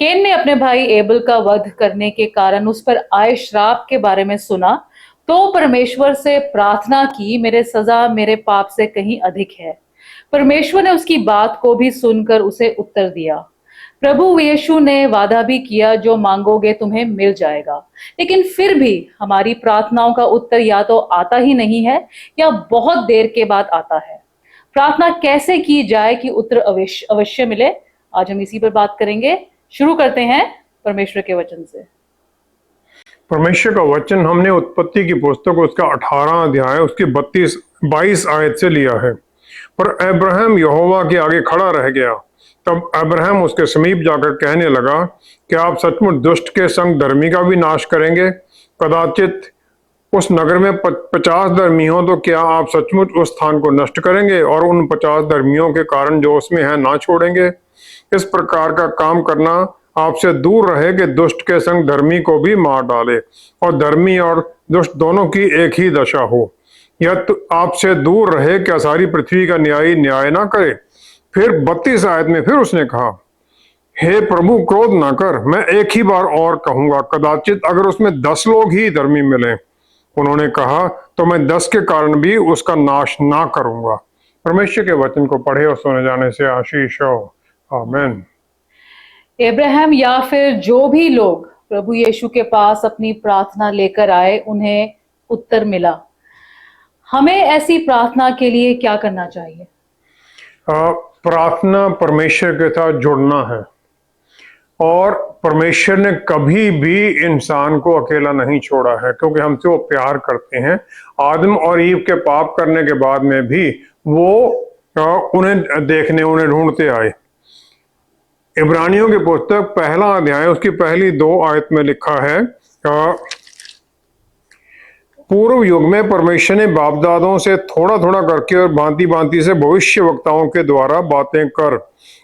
केन ने अपने भाई एबल का वध करने के कारण उस पर आए श्राप के बारे में सुना, तो परमेश्वर से प्रार्थना की, मेरे सजा मेरे पाप से कहीं अधिक है। परमेश्वर ने उसकी बात को भी सुनकर उसे उत्तर दिया। प्रभु यीशु ने वादा भी किया, जो मांगोगे तुम्हें मिल जाएगा। लेकिन फिर भी हमारी प्रार्थनाओं का उत्तर या तो आता ही नहीं है या बहुत देर के बाद आता है। प्रार्थना कैसे की जाए कि उत्तर अवश्य अवश्य मिले, आज हम इसी पर बात करेंगे। शुरू करते हैं परमेश्वर के वचन से। परमेश्वर का वचन हमने उत्पत्ति की पुस्तक उसका 18 अध्याय उसकी 22 आयत से लिया है। पर अब्राहम यहोवा के आगे खड़ा रह गया। तब अब्राहम उसके समीप जाकर कहने लगा, क्या आप सचमुच दुष्ट के संग धर्मी का भी नाश करेंगे? कदाचित उस नगर में 50 धर्मी हो, तो क्या आप सचमुच उस स्थान को नष्ट करेंगे और उन 50 धर्मियों के कारण जो उसमें है ना छोड़ेंगे? इस प्रकार का काम करना आपसे दूर रहे कि दुष्ट के संग धर्मी को भी मार डाले और धर्मी और दुष्ट दोनों की एक ही दशा हो। यह तो आपसे दूर रहे क्या सारी पृथ्वी का न्यायी न्याय ना करे। फिर 32 आयत में फिर उसने कहा, हे प्रभु क्रोध ना कर, मैं एक ही बार और कहूंगा, कदाचित अगर उसमें 10 लोग ही धर्मी मिले। उन्होंने कहा, तो मैं 10 के कारण भी उसका नाश ना करूंगा। परमेश्वर के वचन को पढ़े और सुने जाने से आशीष हो। आमीन। अब्राहम या फिर जो भी लोग प्रभु यीशु के पास अपनी प्रार्थना लेकर आए, उन्हें उत्तर मिला। हमें ऐसी प्रार्थना के लिए क्या करना चाहिए? प्रार्थना परमेश्वर के साथ जुड़ना है, और परमेश्वर ने कभी भी इंसान को अकेला नहीं छोड़ा है, क्योंकि हमसे वो प्यार करते हैं। आदम और ईव के पाप करने के बाद में भी वो उन्हें देखने, उन्हें ढूंढते आए। इब्रानियों की पुस्तक 1 अध्याय उसकी पहली 2 आयत में लिखा है, पूर्व युग में परमेश्वर ने बाप दादों से थोड़ा थोड़ा करके और भांति भांति से भविष्य वक्ताओं के द्वारा बातें कर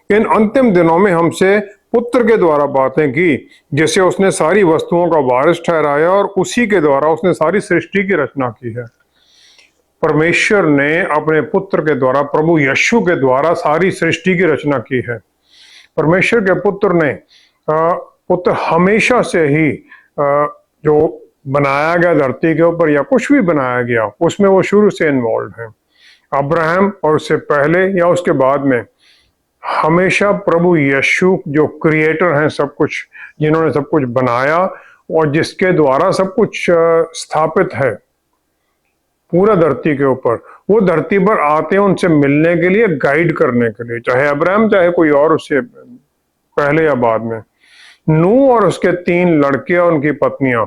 इन अंतिम दिनों में हमसे पुत्र के द्वारा बातें की, जिसे उसने सारी वस्तुओं का वारिस ठहराया और उसी के द्वारा उसने सारी सृष्टि की रचना की है। परमेश्वर ने अपने पुत्र के द्वारा, प्रभु यीशु के द्वारा सारी सृष्टि की रचना की है। परमेश्वर के पुत्र हमेशा से ही जो बनाया गया धरती के ऊपर या कुछ भी बनाया गया, उसमें वो शुरू से इन्वॉल्व है। अब्राहम और उससे पहले या उसके बाद में हमेशा प्रभु यीशु जो क्रिएटर हैं, सब कुछ, जिन्होंने सब कुछ बनाया और जिसके द्वारा सब कुछ स्थापित है पूरा धरती के ऊपर, वो धरती पर आते हैं उनसे मिलने के लिए, गाइड करने के लिए, चाहे अब्राहम चाहे कोई और उससे पहले या बाद में। नूह और उसके 3 लड़के और उनकी पत्नियां,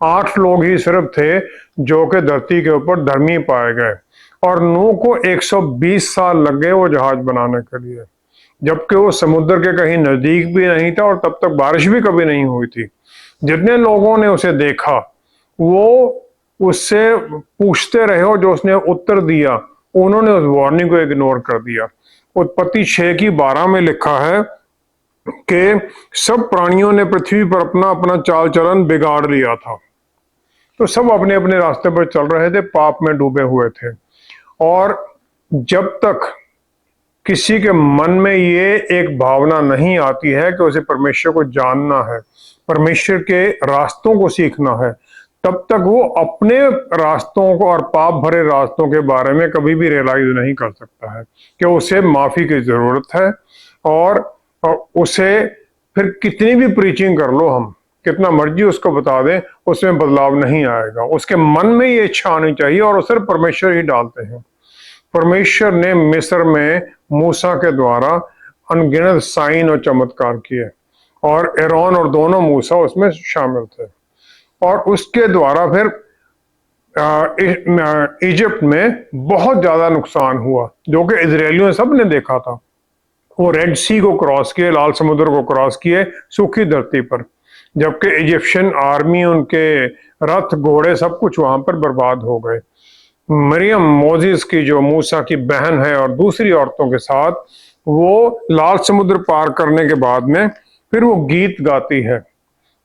8 लोग ही सिर्फ थे जो कि धरती के ऊपर धर्मी पाए गए, और नूह को 120 साल लग गए वो जहाज बनाने के लिए, जबकि वो समुद्र के कहीं नजदीक भी नहीं था और तब तक बारिश भी कभी नहीं हुई थी। जितने लोगों ने उसे देखा वो उससे पूछते रहे और जो उसने उत्तर दिया उन्होंने उस वार्निंग को इग्नोर कर दिया। उत्पत्ति 6 की 12 में लिखा है कि सब प्राणियों ने पृथ्वी पर अपना अपना चाल चलन बिगाड़ लिया था। तो सब अपने अपने रास्ते पर चल रहे थे, पाप में डूबे हुए थे। और जब तक किसी के मन में ये एक भावना नहीं आती है कि उसे परमेश्वर को जानना है, परमेश्वर के रास्तों को सीखना है, तब तक वो अपने रास्तों को और पाप भरे रास्तों के बारे में कभी भी रियलाइज नहीं कर सकता है कि उसे माफी की जरूरत है। और उसे फिर कितनी भी प्रीचिंग कर लो, हम कितना मर्जी उसको बता दें, उसमें बदलाव नहीं आएगा। उसके मन में ये इच्छा आनी चाहिए और सिर्फ परमेश्वर ही डालते हैं। परमेश्वर ने मिस्र में मूसा के द्वारा अनगिनत साइन और चमत्कार किए, और एरोन और दोनों मूसा उसमें शामिल थे। और उसके द्वारा फिर इजिप्ट में बहुत ज्यादा नुकसान हुआ, जो कि इजरायलियों सब ने देखा था। वो रेड सी को क्रॉस किए, लाल समुद्र को क्रॉस किए सूखी धरती पर, जबकि इजिप्शियन आर्मी, उनके रथ घोड़े सब कुछ वहां पर बर्बाद हो गए। मरियम, मोजिस की जो मूसा की बहन है, और दूसरी औरतों के साथ वो लाल समुद्र पार करने के बाद में फिर वो गीत गाती है,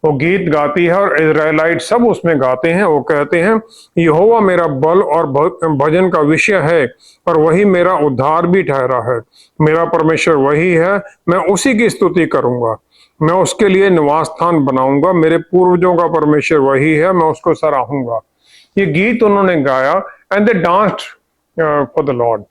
और इजराइलाइट सब उसमें गाते हैं। वो कहते हैं, यहोवा मेरा बल और भजन का विषय है, और वही मेरा उद्धार भी ठहरा है। मेरा परमेश्वर वही है, मैं उसी की स्तुति करूंगा। मैं उसके लिए निवास स्थान बनाऊंगा, मेरे पूर्वजों का परमेश्वर वही है, मैं उसको सराहूंगा। ये गीत उन्होंने गाया, and they danced for the Lord.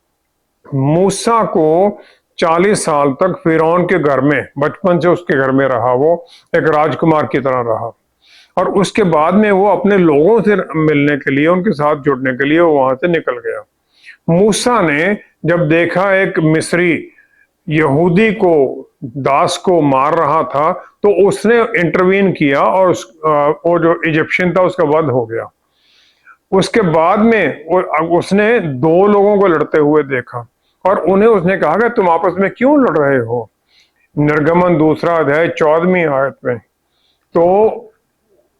मूसा को 40 साल तक फिरौन के घर में, बचपन से उसके घर में रहा, वो एक राजकुमार की तरह रहा, और उसके बाद में वो अपने लोगों से मिलने के लिए, उनके साथ जुड़ने के लिए वो वहां से निकल गया। मूसा ने जब देखा एक मिस्री यहूदी को, दास को मार रहा था, तो उसने इंटरवीन किया और वो जो इजिप्शियन था उसका वध हो गया। उसके बाद में उसने 2 लोगों को लड़ते हुए देखा और उन्हें उसने कहा कि तुम आपस में क्यों लड़ रहे हो। निर्गमन 2 अध्याय 14वीं आयत में तो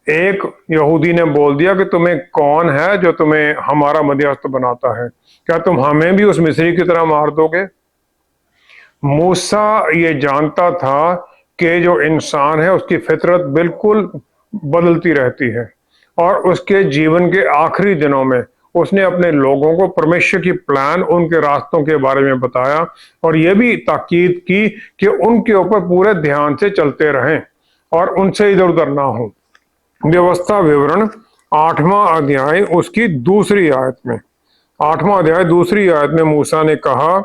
एक यहूदी ने बोल दिया कि तुम्हें कौन है जो तुम्हें हमारा मध्यस्थ बनाता है, क्या तुम हमें भी उस मिस्री की तरह मार दोगे। मूसा ये जानता था कि जो इंसान है उसकी फितरत बिल्कुल बदलती रहती है, और उसके जीवन के आखिरी दिनों में उसने अपने लोगों को परमेश्वर की प्लान, उनके रास्तों के बारे में बताया, और यह भी ताकीद की कि उनके ऊपर पूरे ध्यान से चलते रहें और उनसे इधर उधर ना हो। व्यवस्था विवरण 8वां अध्याय उसकी 2री आयत में, 8वां अध्याय 2री आयत में मूसा ने कहा,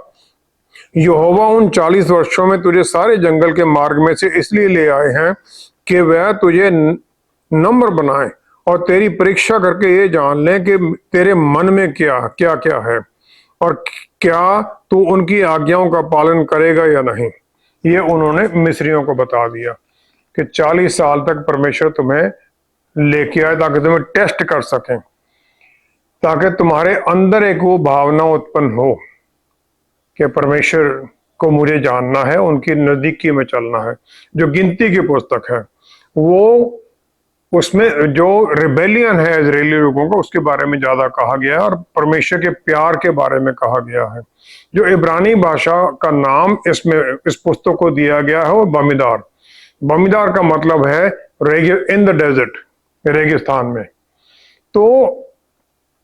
यहोवा उन 40 वर्षों में तुझे सारे जंगल के मार्ग में से इसलिए ले आए हैं कि वह तुझे नम्र बनाए और तेरी परीक्षा करके ये जान लें कि तेरे मन में क्या क्या क्या है, और क्या तू उनकी आज्ञाओं का पालन करेगा या नहीं। ये उन्होंने मिस्रियों को बता दिया कि 40 साल तक परमेश्वर तुम्हें लेके आए ताकि तुम्हें टेस्ट कर सकें, ताकि तुम्हारे अंदर एक वो भावना उत्पन्न हो कि परमेश्वर को मुझे जानना है, उनकी नजदीकी में चलना है। जो गिनती की पुस्तक है वो, उसमें जो रिबेलियन है इजरायली लोगों का, उसके बारे में ज्यादा कहा गया है और परमेश्वर के प्यार के बारे में कहा गया है। जो इब्रानी भाषा का नाम इसमें इस पुस्तक को दिया गया है वो बमीदार। बमीदार का मतलब है इन द डेजर्ट, रेगिस्तान में। तो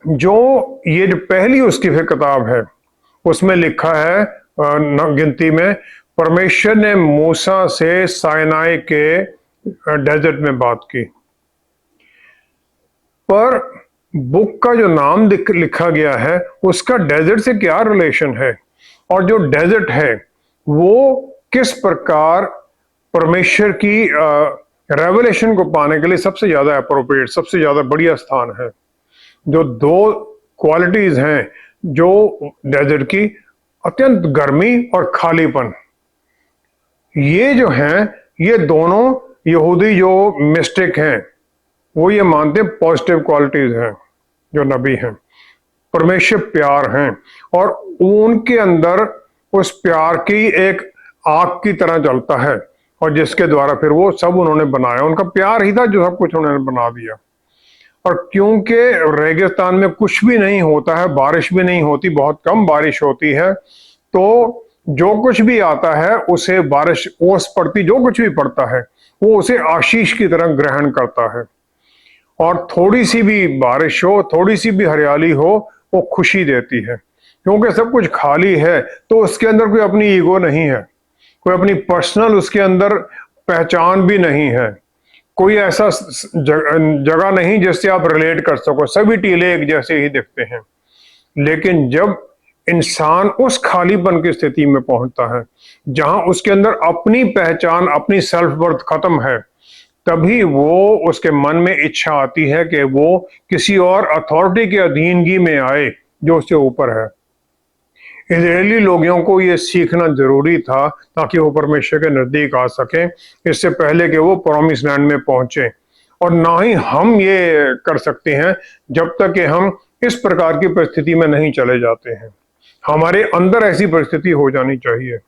जो ये जो पहली उसकी फिर किताब है उसमें लिखा है गिनती में, परमेश्वर ने मूसा से साइनाई के डेजर्ट में बात की, पर बुक का जो नाम लिखा गया है उसका डेजर्ट से क्या रिलेशन है, और जो डेजर्ट है वो किस प्रकार परमेश्वर की रेवलेशन को पाने के लिए सबसे ज्यादा अप्रोप्रिएट, सबसे ज्यादा बढ़िया स्थान है। जो 2 क्वालिटीज हैं जो डेजर्ट की, अत्यंत गर्मी और खालीपन, ये जो हैं ये दोनों यहूदी जो मिस्टिक हैं वो ये मानते हैं पॉजिटिव क्वालिटीज हैं। जो नबी हैं, परमेश्वर प्यार हैं, और उनके अंदर उस प्यार की एक आग की तरह जलता है, और जिसके द्वारा फिर वो सब उन्होंने बनाया। उनका प्यार ही था जो सब कुछ उन्होंने बना दिया। और क्योंकि रेगिस्तान में कुछ भी नहीं होता है, बारिश भी नहीं होती, बहुत कम बारिश होती है, तो जो कुछ भी आता है उसे बारिश, ओस पड़ती, जो कुछ भी पड़ता है वो उसे आशीष की तरह ग्रहण करता है। और थोड़ी सी भी बारिश हो, थोड़ी सी भी हरियाली हो, वो खुशी देती है। क्योंकि सब कुछ खाली है तो उसके अंदर कोई अपनी ईगो नहीं है, कोई अपनी पर्सनल उसके अंदर पहचान भी नहीं है, कोई ऐसा जगह नहीं जिससे आप रिलेट कर सको, सभी टीले एक जैसे ही दिखते हैं। लेकिन जब इंसान उस खालीपन की स्थिति में पहुंचता है जहां उसके अंदर अपनी पहचान, अपनी सेल्फ वर्थ खत्म है, तभी वो उसके मन में इच्छा आती है कि वो किसी और अथॉरिटी के अधीनगी में आए जो उससे ऊपर है। इजरायली लोगों को ये सीखना जरूरी था ताकि वो परमेश्वर के नजदीक आ सकें, इससे पहले कि वो प्रॉमिस लैंड में पहुंचे। और ना ही हम ये कर सकते हैं जब तक कि हम इस प्रकार की परिस्थिति में नहीं चले जाते हैं। हमारे अंदर ऐसी परिस्थिति हो जानी चाहिए,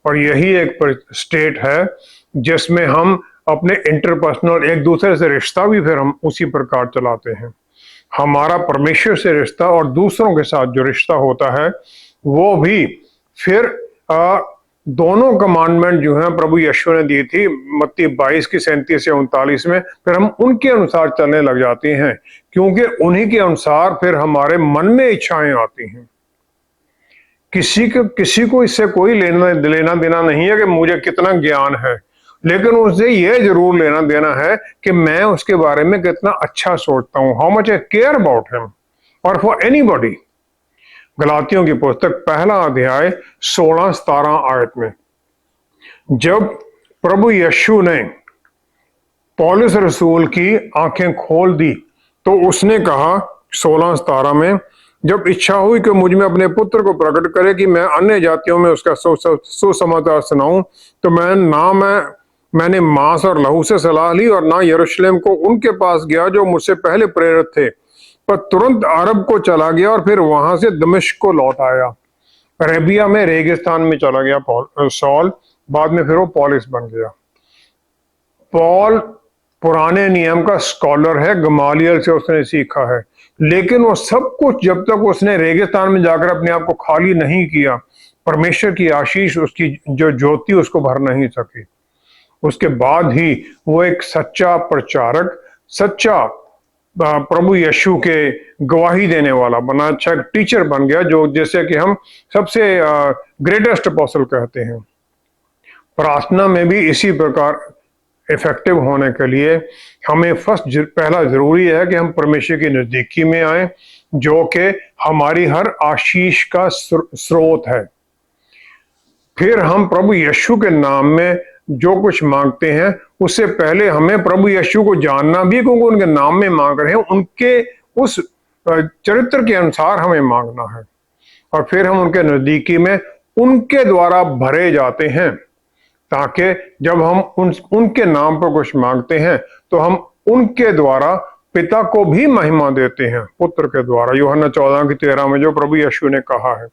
और यही एक स्टेट है जिसमें हम अपने इंटरपर्सनल एक दूसरे से रिश्ता भी फिर हम उसी प्रकार चलाते हैं। हमारा परमेश्वर से रिश्ता और दूसरों के साथ जो रिश्ता होता है वो भी फिर दोनों कमांडमेंट जो हैं प्रभु यीशु ने दी थी मत्ती 22 की 37 से 39 में, फिर हम उनके अनुसार चलने लग जाते हैं, क्योंकि उन्हीं के अनुसार फिर हमारे मन में इच्छाएं आती हैं। किसी को इससे कोई लेना देना नहीं है कि मुझे कितना ज्ञान है। लेकिन उससे यह जरूर लेना देना है कि मैं उसके बारे में कितना अच्छा सोचता हूं, how much I care about him और फॉर एनीबॉडी। गलातियों की पुस्तक पहला अध्याय 16-17 आयत में जब प्रभु यीशु ने पौलुस रसूल की आंखें खोल दी तो उसने कहा 16-17 में, जब इच्छा हुई कि मुझ में अपने पुत्र को प्रकट करे कि मैं अन्य जातियों में उसका सुसमाचार सुनाऊं, तो मैंने मांस और लहू से सलाह ली और ना यरूशलेम को उनके पास गया जो मुझसे पहले प्रेरित थे, पर तुरंत अरब को चला गया और फिर वहां से दमिश्क को लौट आया। अरेबिया में रेगिस्तान में चला गया सॉल, बाद में फिर वो पौलुस बन गया। पॉल पुराने नियम का स्कॉलर है, गमालियल से उसने सीखा है, लेकिन वो सब कुछ जब तक उसने रेगिस्तान में जाकर अपने आप को खाली नहीं किया, परमेश्वर की आशीष उसकी जो ज्योति उसको भर नहीं सकी। उसके बाद ही वो एक सच्चा प्रचारक, सच्चा प्रभु यीशु के गवाही देने वाला बना, अच्छा टीचर बन गया, जो जैसे कि हम सबसे ग्रेटेस्ट अपोस्टल कहते हैं। प्रार्थना में भी इसी प्रकार इफेक्टिव होने के लिए हमें पहला जरूरी है कि हम परमेश्वर की नजदीकी में आए, जो कि हमारी हर आशीष का स्रोत है। फिर हम प्रभु यीशु के नाम में जो कुछ मांगते हैं उससे पहले हमें प्रभु यीशु को जानना भी, क्योंकि उनके नाम में मांग रहे हैं, उनके उस चरित्र के अनुसार हमें मांगना है। और फिर हम उनके नजदीकी में उनके द्वारा भरे जाते हैं, ताकि जब हम उनके नाम पर कुछ मांगते हैं तो हम उनके द्वारा पिता को भी महिमा देते हैं, पुत्र के द्वारा। यूहन्ना 14:13 में जो प्रभु यीशु ने कहा है,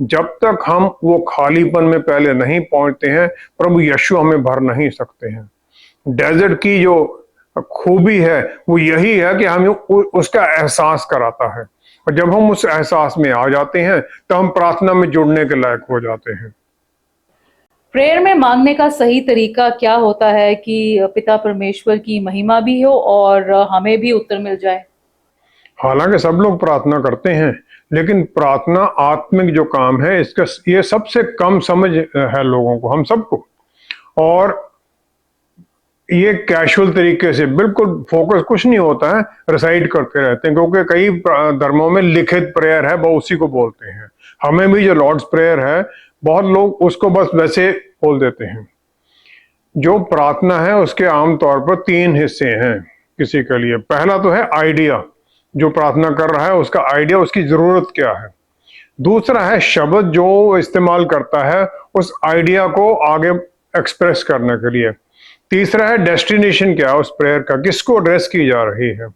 जब तक हम वो खालीपन में पहले नहीं पहुंचते हैं, प्रभु यीशु हमें भर नहीं सकते हैं। डेजर्ट की जो खूबी है वो यही है कि हमें उसका एहसास कराता है, और जब हम उस एहसास में आ जाते हैं तो हम प्रार्थना में जुड़ने के लायक हो जाते हैं। प्रेयर में मांगने का सही तरीका क्या होता है कि पिता परमेश्वर की महिमा भी हो और हमें भी उत्तर मिल जाए? हालांकि सब लोग प्रार्थना करते हैं, लेकिन प्रार्थना आत्मिक जो काम है इसका ये सबसे कम समझ है लोगों को, हम सबको। और ये कैजुअल तरीके से बिल्कुल फोकस कुछ नहीं होता है, रिसाइट करते रहते हैं, क्योंकि कई धर्मों में लिखित प्रेयर है, वो उसी को बोलते हैं। हमें भी जो लॉर्ड्स प्रेयर है, बहुत लोग उसको बस वैसे बोल देते हैं। जो प्रार्थना है उसके आमतौर पर 3 हिस्से हैं किसी के लिए। पहला तो है आइडिया, जो प्रार्थना कर रहा है उसका आइडिया, उसकी जरूरत क्या है। दूसरा है शब्द, जो इस्तेमाल करता है उस आइडिया को आगे एक्सप्रेस करने के लिए। तीसरा है डेस्टिनेशन, क्या है उस प्रेयर का, किसको एड्रेस की जा रही है।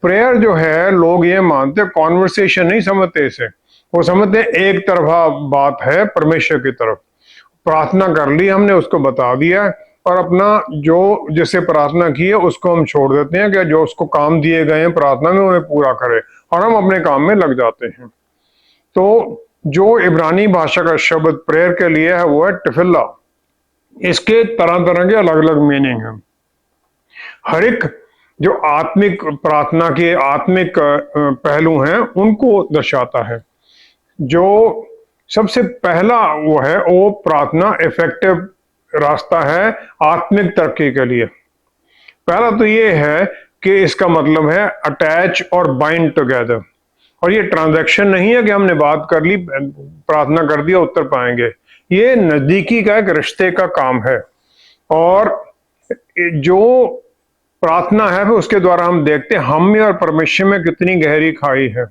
प्रेयर जो है, लोग ये मानते, कॉन्वर्सेशन नहीं समझते इसे, वो समझते एक तरफा बात है परमेश्वर की तरफ। प्रार्थना कर ली हमने, उसको बता दिया, और अपना जो जिसे प्रार्थना की है उसको हम छोड़ देते हैं कि जो उसको काम दिए गए हैं प्रार्थना में उन्हें पूरा करे, और हम अपने काम में लग जाते हैं। तो जो इब्रानी भाषा का शब्द प्रेयर के लिए है वो है टिफिल्ला। इसके तरह तरह के अलग अलग मीनिंग हैं। हर एक जो आत्मिक प्रार्थना के आत्मिक पहलू हैं उनको दर्शाता है। जो सबसे पहला वो है, वो प्रार्थना इफेक्टिव रास्ता है आत्मिक तरक्की के लिए। पहला तो ये है कि इसका मतलब है अटैच और बाइंड टुगेदर। और ये ट्रांजैक्शन नहीं है कि हमने बात कर ली, प्रार्थना कर दिया, उत्तर पाएंगे। ये नजदीकी का एक रिश्ते का काम है, और जो प्रार्थना है उसके द्वारा हम देखते हैं हम में और परमेश्वर में कितनी गहरी खाई है।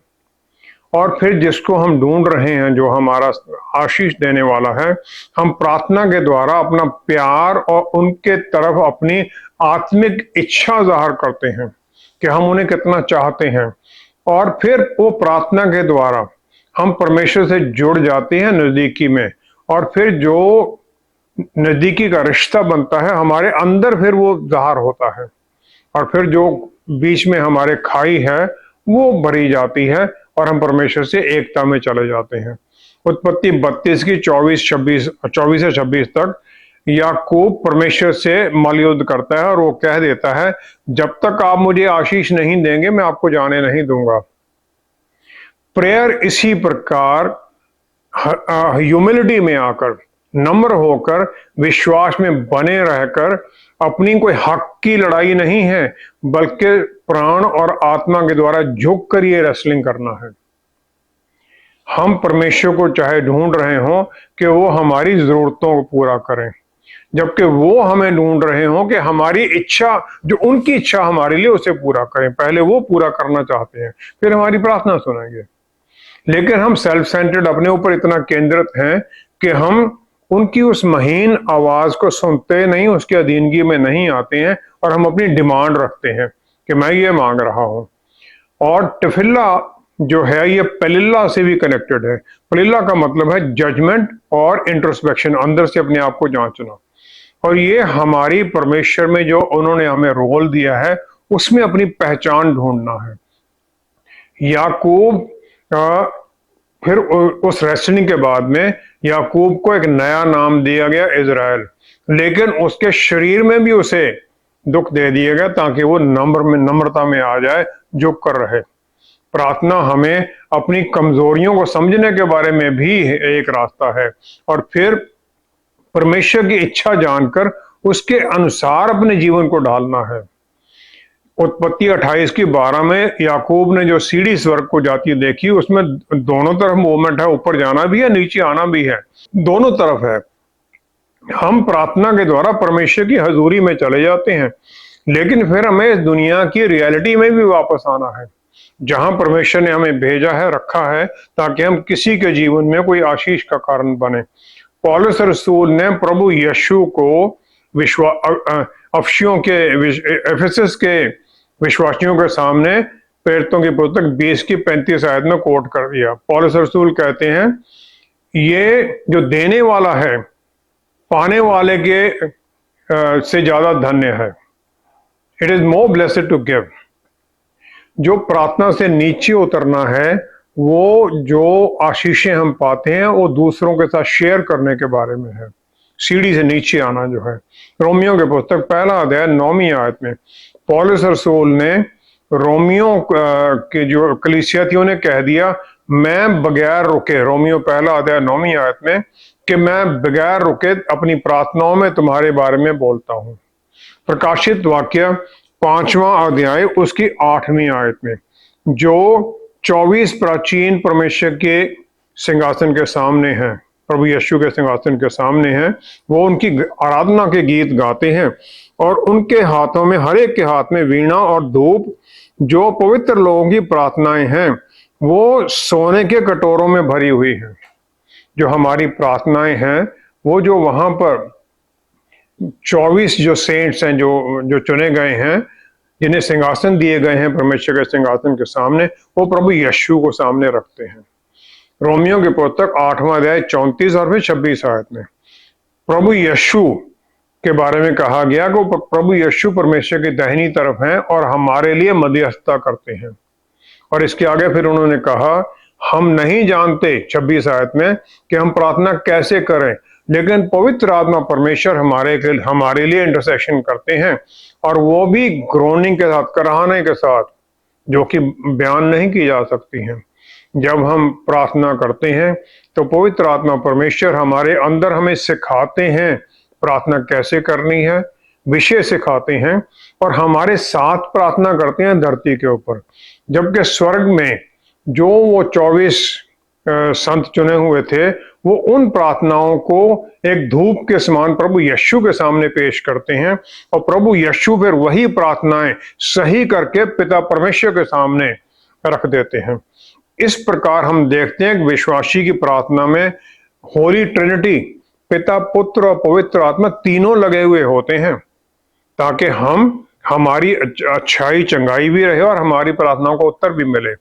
और फिर जिसको हम ढूंढ रहे हैं, जो हमारा आशीष देने वाला है, हम प्रार्थना के द्वारा अपना प्यार और उनके तरफ अपनी आत्मिक इच्छा जाहिर करते हैं कि हम उन्हें कितना चाहते हैं। और फिर वो प्रार्थना के द्वारा हम परमेश्वर से जुड़ जाते हैं नजदीकी में, और फिर जो नजदीकी का रिश्ता बनता है हमारे अंदर, फिर वो जाहिर होता है, और फिर जो बीच में हमारे खाई है वो भरी जाती है, और हम परमेश्वर से एकता में चले जाते हैं। उत्पत्ति 32 की 24 से 26 तक याकूब परमेश्वर से मलयुद्ध करता है, और वो कह देता है, जब तक आप मुझे आशीष नहीं देंगे मैं आपको जाने नहीं दूंगा। प्रेयर इसी प्रकार ह्यूमिलिटी में आकर, नम्र होकर विश्वास में बने रहकर अपनी कोई हक की लड़ाई नहीं है, बल्कि प्राण और आत्मा के द्वारा झुक कर ये रेसलिंग करना है। हम परमेश्वर को चाहे ढूंढ रहे हों कि वो हमारी जरूरतों को पूरा करें, जबकि वो हमें ढूंढ रहे हों कि हमारी इच्छा, जो उनकी इच्छा हमारे लिए, उसे पूरा करें। पहले वो पूरा करना चाहते हैं, फिर हमारी प्रार्थना सुनेंगे। लेकिन हम सेल्फ सेंटर्ड, अपने ऊपर इतना केंद्रित हैं कि हम उनकी उस महीन आवाज को सुनते नहीं, उसके अधीनगी में नहीं आते हैं, और हम अपनी डिमांड रखते हैं कि मैं ये मांग रहा हूं। और टिफिल्ला जो है ये पलिल्ला से भी कनेक्टेड है। पलिल्ला का मतलब है जजमेंट और इंट्रोस्पेक्शन, अंदर से अपने आप को जांचना। और ये हमारी परमेश्वर में जो उन्होंने हमें रोल दिया है, उसमें अपनी पहचान ढूंढना है। याकूब फिर उस रेस्टनिंग के बाद में याकूब को एक नया नाम दिया गया, इजराइल। लेकिन उसके शरीर में भी उसे दुख दे दिया गया ताकि वो नम्रता में आ जाए, जो कर रहे। प्रार्थना हमें अपनी कमजोरियों को समझने के बारे में भी एक रास्ता है, और फिर परमेश्वर की इच्छा जानकर उसके अनुसार अपने जीवन को ढालना है। उत्पत्ति 28:12 में याकूब ने जो सीढ़ी स्वर्ग को जाती देखी, उसमें दोनों तरफ मूवमेंट है, ऊपर जाना भी है, नीचे आना भी है, दोनों तरफ है। हम प्रार्थना के द्वारा परमेश्वर की हजूरी में चले जाते हैं, लेकिन फिर हमें इस दुनिया की रियलिटी में भी वापस आना है, जहां परमेश्वर ने हमें भेजा है, रखा है, ताकि हम किसी के जीवन में कोई आशीष का कारण बने। पौलुस रसूल ने प्रभु यीशु को अफसियों के, एफेसस के विश्वासियों के सामने प्रेरितों की पुस्तक 20:35 आयत में कोट कर दिया। पौलुस रसूल कहते हैं, ये जो देने वाला है पाने वाले के से ज्यादा धन्य है। It is more blessed to give. जो प्रार्थना से नीचे उतरना है, वो जो आशीषें हम पाते हैं वो दूसरों के साथ शेयर करने के बारे में है। सीढ़ी से नीचे आना जो है, रोमियो के पुस्तक 1 अध्याय 9वीं आयत में पौलुस रसूल ने रोमियो के जो कलीसिया थी उन्हें कह दिया, मैं बगैर रुके, रोमियो 1 अध्याय 9वीं आयत में, कि मैं बगैर रुके अपनी प्रार्थनाओं में तुम्हारे बारे में बोलता हूं। प्रकाशित वाक्य 5वां अध्याय उसकी 8वीं आयत में, जो 24 प्राचीन परमेश्वर के सिंहासन के सामने हैं, प्रभु यीशु के सिंहासन के सामने हैं, वो उनकी आराधना के गीत गाते हैं, और उनके हाथों में, हर एक के हाथ में वीणा और धूप, जो पवित्र लोगों की प्रार्थनाएं हैं, वो सोने के कटोरों में भरी हुई हैं। जो हमारी प्रार्थनाएं हैं, वो जो वहां पर 24 जो सेंट्स हैं, जो चुने गए हैं, जिन्हें सिंहासन दिए गए हैं परमेश्वर के सिंहासन के सामने, वो प्रभु यीशु को सामने रखते हैं। रोमियो के पुस्तक 8वां अध्याय 34 और फिर 26 आयत में प्रभु यीशु के बारे में कहा गया कि प्रभु यीशु परमेश्वर की दाहिनी तरफ हैं और हमारे लिए मध्यस्थता करते हैं। और इसके आगे फिर उन्होंने कहा, हम नहीं जानते 26 आयत में कि हम प्रार्थना कैसे करें, लेकिन पवित्र आत्मा परमेश्वर हमारे लिए इंटरसेशन करते हैं, और वो भी ग्रोनिंग के साथ, कराहने के साथ, जो कि बयान नहीं की जा सकती हैं। जब हम प्रार्थना करते हैं तो पवित्र आत्मा परमेश्वर हमारे अंदर हमें सिखाते हैं प्रार्थना कैसे करनी है, विषय सिखाते हैं, और हमारे साथ प्रार्थना करते हैं धरती के ऊपर। जबकि स्वर्ग में जो वो 24 संत चुने हुए थे, वो उन प्रार्थनाओं को एक धूप के समान प्रभु यीशु के सामने पेश करते हैं, और प्रभु यीशु फिर वही प्रार्थनाएं सही करके पिता परमेश्वर के सामने रख देते हैं। इस प्रकार हम देखते हैं कि विश्वासी की प्रार्थना में होली ट्रिनिटी, पिता, पुत्र और पवित्र आत्मा तीनों लगे हुए होते हैं, ताकि हमारी अच्छाई चंगाई भी रहे और हमारी प्रार्थनाओं को उत्तर भी मिले।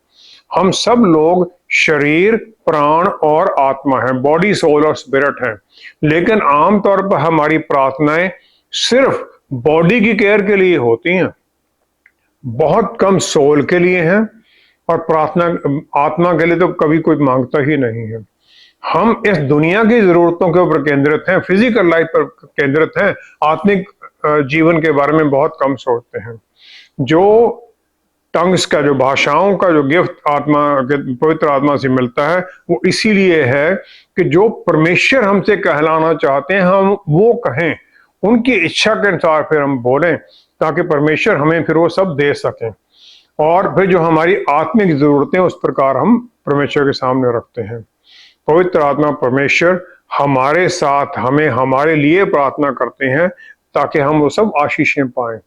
हम सब लोग शरीर, प्राण और आत्मा है, बॉडी, सोल और स्पिरिट है, लेकिन आमतौर पर हमारी प्रार्थनाएं सिर्फ बॉडी की केयर के लिए होती हैं, बहुत कम सोल के लिए हैं, और प्रार्थना आत्मा के लिए तो कभी कोई मांगता ही नहीं है। हम इस दुनिया की जरूरतों के ऊपर केंद्रित हैं, फिजिकल लाइफ पर केंद्रित हैं, आत्मिक जीवन के बारे में बहुत कम सोचते हैं। जो टंग्स का जो भाषाओं का जो गिफ्ट आत्मा के पवित्र आत्मा से मिलता है, वो इसीलिए है कि जो परमेश्वर हमसे कहलाना चाहते हैं हम वो कहें, उनकी इच्छा के अनुसार फिर हम बोलें, ताकि परमेश्वर हमें फिर वो सब दे सकें। और फिर जो हमारी आत्मिक जरूरतें उस प्रकार हम परमेश्वर के सामने रखते हैं। पवित्र आत्मा परमेश्वर हमारे साथ हमें हमारे लिए प्रार्थना करते हैं ताकि हम वो सब आशीषें पाएं,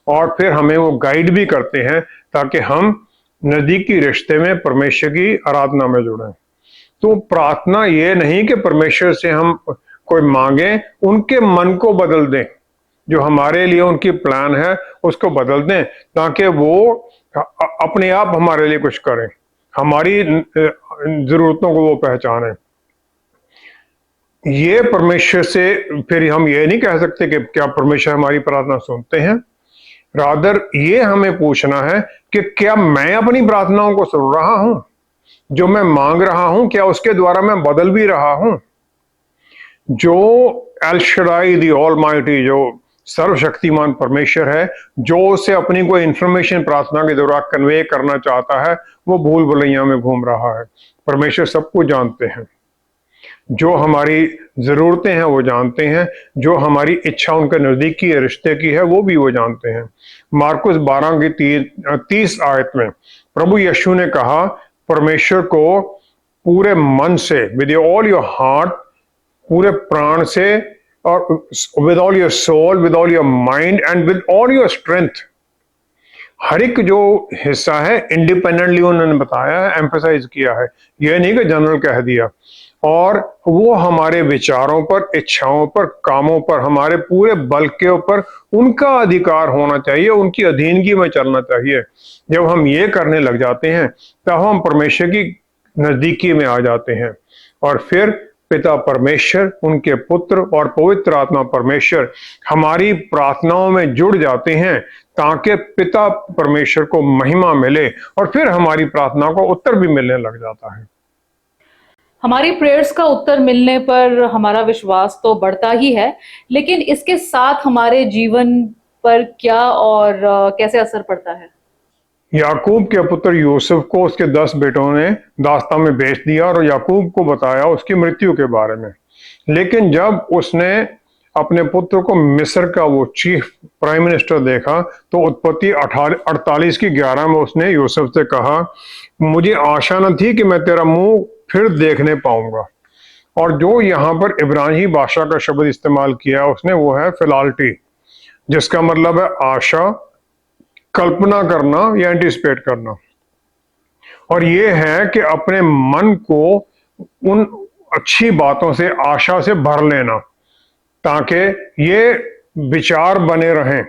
और फिर हमें वो गाइड भी करते हैं ताकि हम नजदीकी रिश्ते में परमेश्वर की आराधना में जुड़ें। तो प्रार्थना ये नहीं कि परमेश्वर से हम कोई मांगे, उनके मन को बदल दें, जो हमारे लिए उनकी प्लान है उसको बदल दें, ताकि वो अपने आप हमारे लिए कुछ करें, हमारी जरूरतों को वो पहचाने। ये परमेश्वर से फिर हम ये नहीं कह सकते कि क्या परमेश्वर हमारी प्रार्थना सुनते हैं। रादर ये हमें पूछना है कि क्या मैं अपनी प्रार्थनाओं को सुन रहा हूं, जो मैं मांग रहा हूं क्या उसके द्वारा मैं बदल भी रहा हूं। जो एल शडाई दी ऑलमाइटी, जो सर्वशक्तिमान परमेश्वर है, जो उसे अपनी कोई इंफॉर्मेशन प्रार्थना के द्वारा कन्वे करना चाहता है, वो भूल भुलैया में घूम रहा है। परमेश्वर सब कुछ जानते हैं, जो हमारी जरूरतें हैं वो जानते हैं, जो हमारी इच्छा उनके नजदीकी रिश्ते की है वो भी वो जानते हैं। मार्कुस 12 की 30 आयत में प्रभु यीशु ने कहा, परमेश्वर को पूरे मन से, विद ऑल योर हार्ट, पूरे प्राण से, और with all your soul, with all your mind and with all your strength, हर एक जो हिस्सा है इंडिपेंडेंटली उन्होंने बताया है, एम्फेसाइज किया है, यह नहीं कि जनरल कह दिया। और वो हमारे विचारों पर, इच्छाओं पर, कामों पर, हमारे पूरे बल के ऊपर उनका अधिकार होना चाहिए, उनकी अधीनगी में चलना चाहिए। जब हम ये करने लग जाते हैं तब हम परमेश्वर की नजदीकी में आ जाते हैं, और फिर पिता परमेश्वर, उनके पुत्र और पवित्र आत्मा परमेश्वर हमारी प्रार्थनाओं में जुड़ जाते हैं, ताकि पिता परमेश्वर को महिमा मिले, और फिर हमारी प्रार्थना को उत्तर भी मिलने लग जाता है। हमारी प्रेयर्स का उत्तर मिलने पर हमारा विश्वास तो बढ़ता ही है, लेकिन इसके साथ हमारे जीवन पर क्या और कैसे असर पड़ता है? याकूब के पुत्र यूसुफ को उसके 10 बेटों ने दास्तां में बेच दिया और याकूब को बताया उसकी मृत्यु के बारे में। लेकिन जब उसने अपने पुत्र को मिस्र का वो चीफ प्राइम मिनिस्टर देखा, तो उत्पत्ति 48 की 11 में उसने यूसुफ से कहा, मुझे आशा न थी कि मैं तेरा मुंह फिर देखने पाऊंगा। और जो यहाँ पर इब्रानी भाषा का शब्द इस्तेमाल किया उसने, वो है फिलाल्टी, जिसका मतलब है आशा, कल्पना करना या एंटिसिपेट करना। और ये है कि अपने मन को उन अच्छी बातों से, आशा से भर लेना, ताकि ये विचार बने रहें।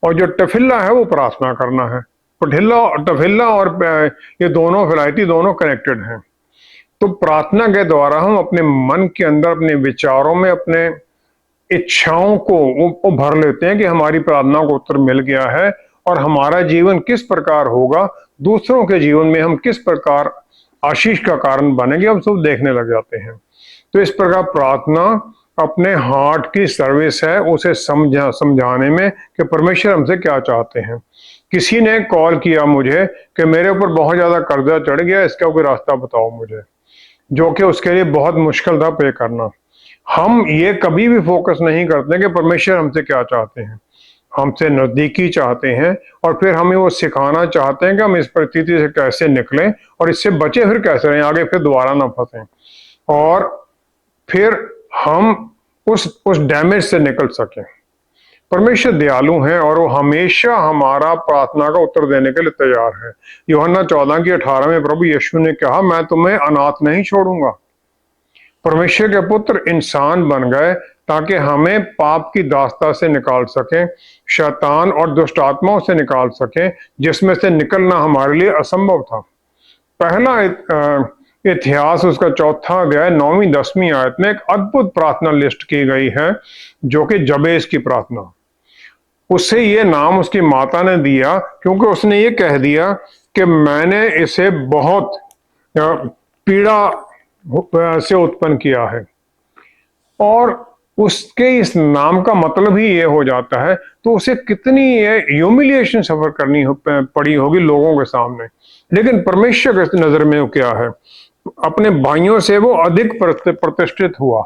और जो टफिल्ला है वो प्रार्थना करना है। टफिल्ला और ये दोनों फिलाइती दोनों कनेक्टेड हैं। तो प्रार्थना के द्वारा हम अपने मन के अंदर, अपने विचारों में, अपने इच्छाओं को वो भर लेते हैं कि हमारी प्रार्थना को उत्तर मिल गया है, और हमारा जीवन किस प्रकार होगा, दूसरों के जीवन में हम किस प्रकार आशीष का कारण बनेंगे, हम सब देखने लग जाते हैं। तो इस प्रकार प्रार्थना अपने हार्ट की सर्विस है, उसे समझाने में कि परमेश्वर हमसे क्या चाहते हैं। किसी ने कॉल किया मुझे कि मेरे ऊपर बहुत ज्यादा कर्जा चढ़ गया, इसका कोई रास्ता बताओ मुझे, जो कि उसके लिए बहुत मुश्किल था पे करना। हम ये कभी भी फोकस नहीं करते कि परमेश्वर हमसे क्या चाहते हैं। हमसे नजदीकी चाहते हैं, और फिर हमें वो सिखाना चाहते हैं कि हम इस परिस्थिति से कैसे निकलें और इससे बचे फिर कैसे रहें, आगे फिर दोबारा ना फंसें, और फिर हम उस डैमेज से निकल सकें। परमेश्वर दयालु हैं और वो हमेशा हमारा प्रार्थना का उत्तर देने के लिए तैयार है। यूहन्ना 14 की 18 में प्रभु यीशु ने कहा, मैं तुम्हें अनाथ नहीं छोड़ूंगा। परमेश्वर के पुत्र इंसान बन गए ताकि हमें पाप की दास्ता से निकाल सकें, शैतान और दुष्ट आत्माओं से निकाल सकें, जिसमें से निकलना हमारे लिए असंभव था। पहला इतिहास उसका 4वां अध्याय 9वीं 10वीं आयत में एक अद्भुत प्रार्थना लिस्ट की गई है, जो कि जबेस की प्रार्थना। उससे ये नाम उसकी माता ने दिया क्योंकि उसने ये कह दिया कि मैंने इसे बहुत पीड़ा से उत्पन्न किया है। और उसके इस नाम का मतलब ही ये हो जाता है, तो उसे कितनी ये ह्यूमिलिएशन सफर करनी पड़ी होगी लोगों के सामने। लेकिन परमेश्वर की नजर में वो क्या है, अपने भाइयों से वो अधिक प्रतिष्ठित हुआ।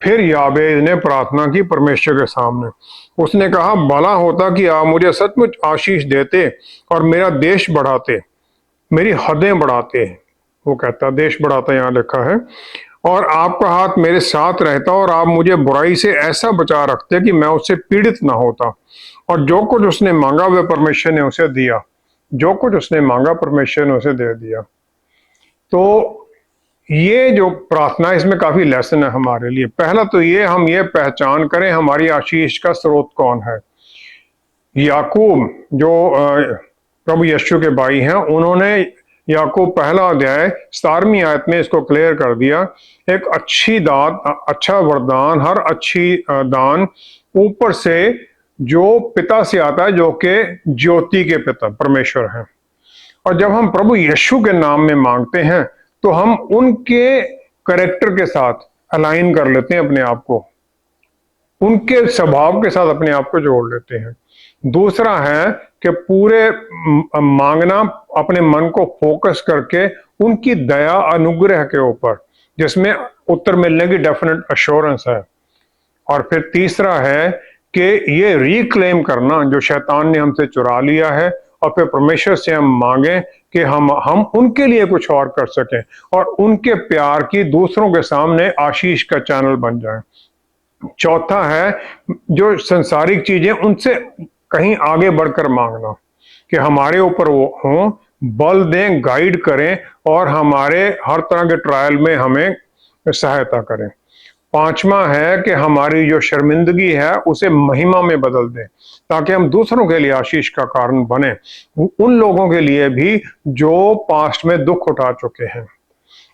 फिर याबेज ने प्रार्थना की परमेश्वर के सामने। उसने कहा, भला होता कि आप मुझे सचमुच आशीष देते और मेरा देश बढ़ाते, मेरी हदें बढ़ाते। वो कहता, देश बढ़ाता यहाँ लिखा है, और आपका हाथ मेरे साथ रहता और आप मुझे बुराई से ऐसा बचा रखते कि मैं उससे पीड़ित ना होता। और जो कुछ उसने मांगा वह परमेश्वर ने उसे दिया। जो कुछ उसने मांगा परमेश्वर ने उसे दे दिया। तो ये जो प्रार्थना, इसमें काफी लेसन है हमारे लिए। पहला तो ये, हम ये पहचान करें हमारी आशीष का स्रोत कौन है। याकूब जो प्रभु यीशु के भाई हैं, उन्होंने याकूब पहला अध्याय 17वीं आयत में इसको क्लियर कर दिया। एक अच्छी दात, अच्छा वरदान, हर अच्छी दान ऊपर से जो पिता से आता है, जो कि ज्योति के पिता परमेश्वर हैं। और जब हम प्रभु यीशु के नाम में मांगते हैं तो हम उनके कैरेक्टर के साथ अलाइन कर लेते हैं अपने आप को, उनके स्वभाव के साथ अपने आप को जोड़ लेते हैं। दूसरा है कि पूरे मांगना अपने मन को फोकस करके उनकी दया अनुग्रह के ऊपर, जिसमें उत्तर मिलने की डेफिनेट अश्योरेंस है। और फिर तीसरा है कि ये रिक्लेम करना जो शैतान ने हमसे चुरा लिया है, और फिर परमेश्वर से हम मांगे कि हम उनके लिए कुछ और कर सकें और उनके प्यार की दूसरों के सामने आशीष का चैनल बन जाए। चौथा है जो संसारिक चीजें, उनसे कहीं आगे बढ़कर मांगना कि हमारे ऊपर वो हों, बल दें, गाइड करें और हमारे हर तरह के ट्रायल में हमें सहायता करें। पांचवा है कि हमारी जो शर्मिंदगी है उसे महिमा में बदल दें, ताकि हम दूसरों के लिए आशीष का कारण बने, उन लोगों के लिए भी जो पास्ट में दुख उठा चुके हैं।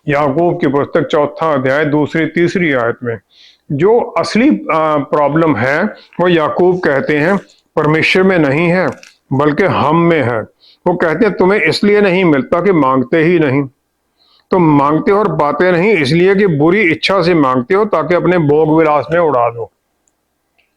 याकूब की पुस्तक 4 अध्याय 2-3 आयत में जो असली प्रॉब्लम है वो याकूब कहते हैं परमेश्वर में नहीं है बल्कि हम में है। वो कहते हैं तुम्हें इसलिए नहीं मिलता कि मांगते ही नहीं। तुम मांगते हो और पाते नहीं इसलिए कि बुरी इच्छा से मांगते हो ताकि अपने भोग विलास में उड़ा दो।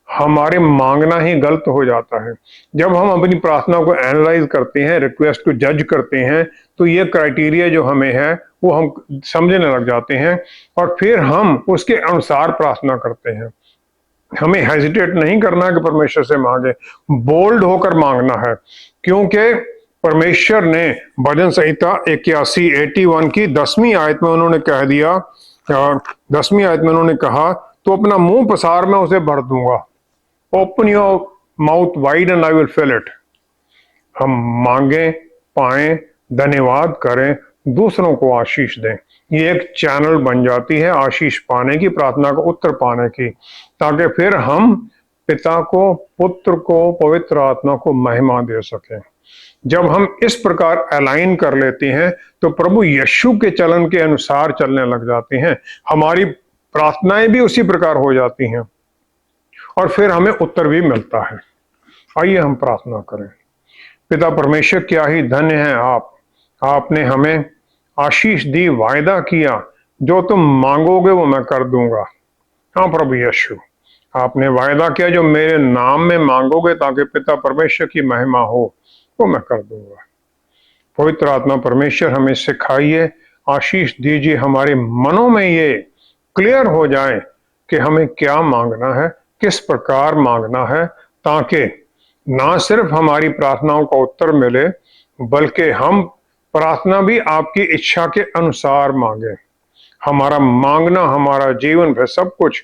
हमारे मांगना ही गलत हो जाता है। जब हम अपनी प्रार्थना को एनालाइज करते हैं, रिक्वेस्ट को जज करते हैं, तो ये क्राइटेरिया जो हमें है वो हम समझने लग जाते हैं और फिर हम उसके अनुसार प्रार्थना करते हैं। हमें हेजिटेट नहीं करना कि परमेश्वर से मांगे, बोल्ड होकर मांगना है, क्योंकि परमेश्वर ने भजन संहिता 81 की 10वीं आयत में उन्होंने कह दिया, 10वीं आयत में उन्होंने कहा, तो अपना मुंह पसार मैं उसे भर दूंगा। Open your mouth wide and I will fill it. हम मांगे, पाएं, धन्यवाद करें, दूसरों को आशीष दें। ये एक चैनल बन जाती है आशीष पाने की, प्रार्थना को उत्तर पाने की, ताकि फिर हम पिता को, पुत्र को, पवित्र आत्मा को महिमा दे सकें। जब हम इस प्रकार अलाइन कर लेते हैं तो प्रभु यीशु के चलन के अनुसार चलने लग जाते हैं, हमारी प्रार्थनाएं भी उसी प्रकार हो जाती हैं और फिर हमें उत्तर भी मिलता है। आइए हम प्रार्थना करें। पिता परमेश्वर, क्या ही धन्य है आपने हमें आशीष दी, वायदा किया जो तुम मांगोगे वो मैं कर दूंगा। हाँ प्रभु यीशु, आपने वायदा किया जो मेरे नाम में मांगोगे ताकि पिता परमेश्वर की महिमा हो, वो मैं कर दूंगा। पवित्र आत्मा परमेश्वर हमें सिखाइए, आशीष दीजिए, हमारे मनों में ये क्लियर हो जाए कि हमें क्या मांगना है, किस प्रकार मांगना है, ताकि ना सिर्फ हमारी प्रार्थनाओं का उत्तर मिले बल्कि हम प्रार्थना भी आपकी इच्छा के अनुसार मांगे। हमारा मांगना, हमारा जीवन है सब कुछ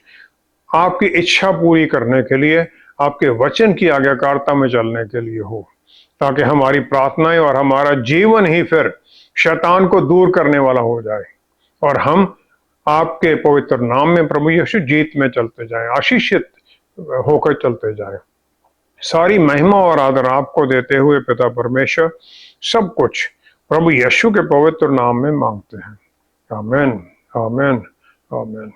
आपकी इच्छा पूरी करने के लिए, आपके वचन की आज्ञाकारिता में चलने के लिए हो, ताकि हमारी प्रार्थनाएं और हमारा जीवन ही फिर शैतान को दूर करने वाला हो जाए और हम आपके पवित्र नाम में प्रभु यीशु जीत में चलते जाएं, आशीषित होकर चलते जाएं। सारी महिमा और आदर आपको देते हुए पिता परमेश्वर सब कुछ प्रभु यीशु के पवित्र नाम में मांगते हैं। आमीन, आमीन, आमीन।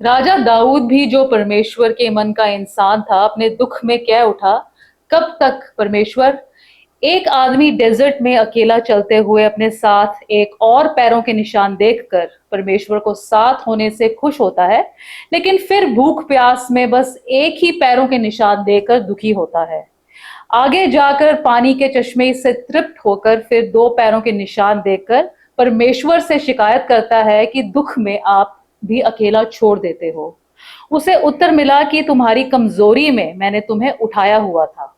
राजा दाऊद भी जो परमेश्वर के मन का इंसान था, अपने दुख में कह उठा, कब तक परमेश्वर, एक आदमी डेजर्ट में अकेला चलते हुए अपने साथ एक और पैरों के निशान देखकर परमेश्वर को साथ होने से खुश होता है, लेकिन फिर भूख प्यास में बस एक ही पैरों के निशान देकर दुखी होता है। आगे जाकर पानी के चश्मे से तृप्त होकर फिर दो पैरों के निशान देखकर परमेश्वर से शिकायत करता है कि दुख में आप भी अकेला छोड़ देते हो। उसे उत्तर मिला कि तुम्हारी कमजोरी में मैंने तुम्हें उठाया हुआ था।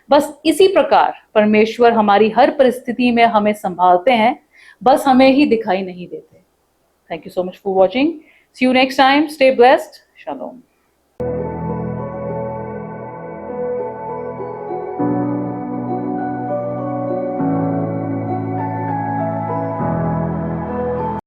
बस इसी प्रकार परमेश्वर हमारी हर परिस्थिति में हमें संभालते हैं, बस हमें ही दिखाई नहीं देते। Thank you so much for watching. See you next time. Stay blessed. Shalom.